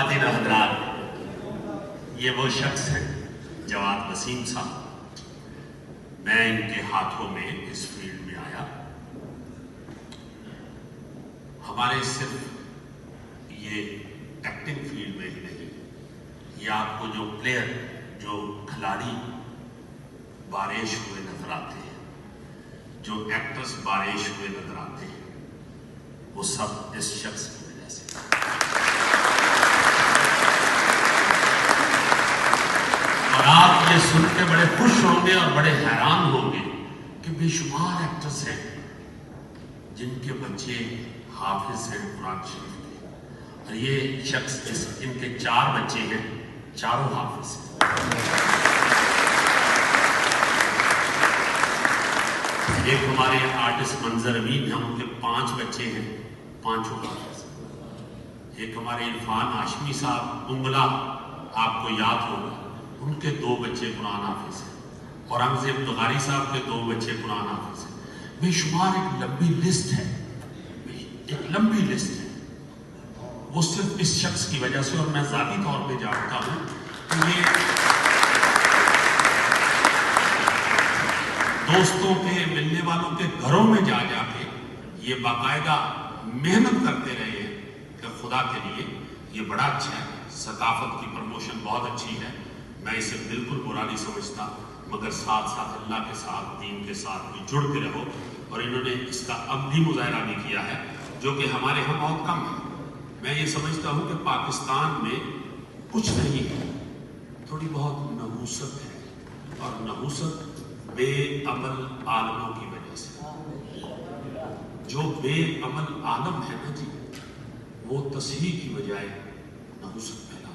خواتین و حضرات، یہ وہ شخص ہیں جواد وسیم صاحب. میں ان کے ہاتھوں میں اس فیلڈ میں آیا. ہمارے صرف یہ ایکٹنگ فیلڈ میں ہی نہیں، یہ آپ کو جو پلیئر، جو کھلاڑی بارش ہوئے نظر آتے ہیں، جو ایکٹرز بارش ہوئے نظر آتے ہیں، وہ سب اس شخص کی وجہ سے. اور آپ یہ سن کے بڑے خوش ہوں گے اور بڑے حیران ہوں گے کہ بے شمار ایکٹرز ہیں جن کے بچے حافظ ہیں قرآن شریف کے، اور یہ شخص ان کے 4 بچے ہیں، چاروں حافظ ہیں. ایک ہمارے آرٹسٹ منظر امین ہیں، ان کے 5 بچے ہیں، 5 حافظ. ایک ہمارے عرفان ہاشمی صاحب انگلا، آپ کو یاد ہوگا، ان کے 2 بچے قرآن حافظ ہیں. اورنگزیب بغاری صاحب کے 2 بچے قرآن حافظ ہیں. بے شمار ایک لمبی لسٹ ہے، ایک لمبی لسٹ ہے. وہ صرف اس شخص کی وجہ سے، اور میں ذاتی طور پہ جانتا ہوں کہ یہ دوستوں کے، ملنے والوں کے گھروں میں جا جا کے یہ باقاعدہ محنت کرتے رہے ہیں کہ خدا کے لیے یہ بڑا اچھا ہے. ثقافت کی پروموشن بہت اچھی ہے، میں اسے بالکل برا نہیں سمجھتا، مگر ساتھ ساتھ اللہ کے ساتھ، دین کے ساتھ بھی جڑ کے رہو. اور انہوں نے اس کا عملی مظاہرہ بھی کیا ہے، جو کہ ہمارے ہاں بہت کم ہے. میں یہ سمجھتا ہوں کہ پاکستان میں کچھ نہیں ہے، تھوڑی بہت نحوست ہے، اور نحوست بے عمل عالموں کی وجہ سے. جو بے عمل عالم ہے نا جی، وہ تصحیح کی بجائے نحوست پھیلا.